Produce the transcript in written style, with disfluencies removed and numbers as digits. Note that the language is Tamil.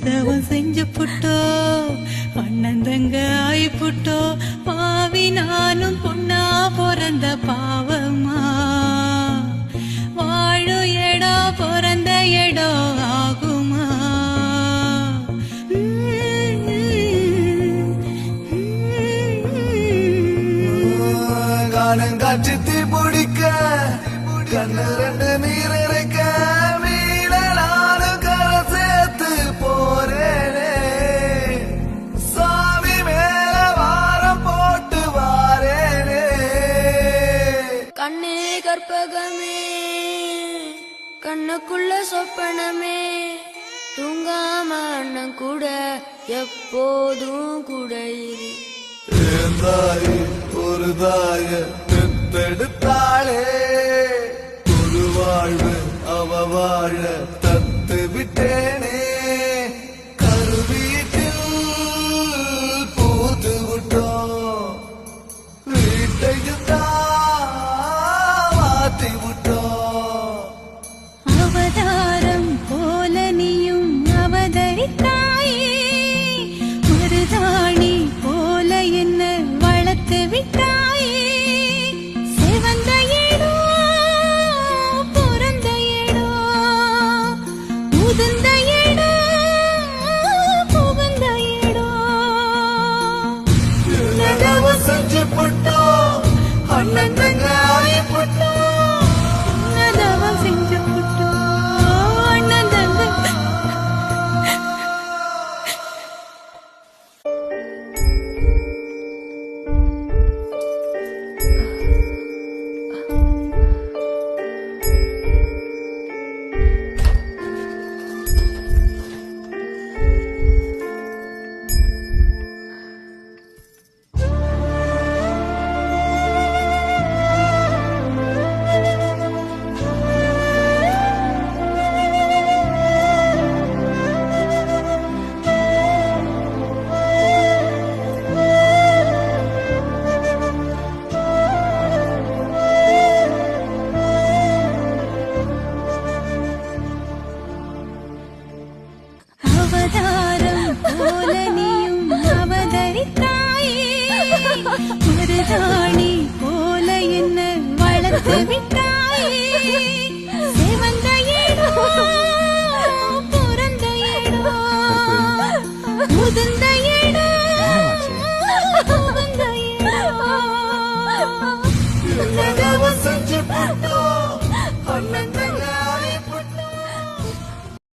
தவம் செஞ்சு புட்டோ அண்ணன் தங்க ஆயி புட்டோ பாவி நானும் பொண்ணா பிறந்த பாவமா வாழு இடம் பிறந்த இடம் ஆகுமா காணங்காட்சி தீ பிடிக்க கண்ணு ரெண்டு நீர் இறைக்க கற்பகமே கண்ணுக்குள்ள சொப்பனமே தூங்காம அண்ணன் கூட எப்போதும் கூட ஒரு தாய பெத்தெடுத்தாளே ஒரு வாழ்வு அவ வாழ தத்து விட்டேனே கருவீட்டில் பூத்து விட்டோம் வீட்டையும் அவதாரம் போல நீயும் அவதரித்தாயே மருதாணி போல என்ன வளர்த்து விட்டாயே சிவந்த ஏடோ பிறந்த ஏடோ முதிர்ந்த ஏடோ புகுந்த ஏடோ செஞ்சு போட்டோ அண்ணன் தங்க ஆயி போட்டோ அவதாரம் போல நீயும் அவதரித்தாயே மருதாணி போல என்ன வளர்த்து விட்டாயே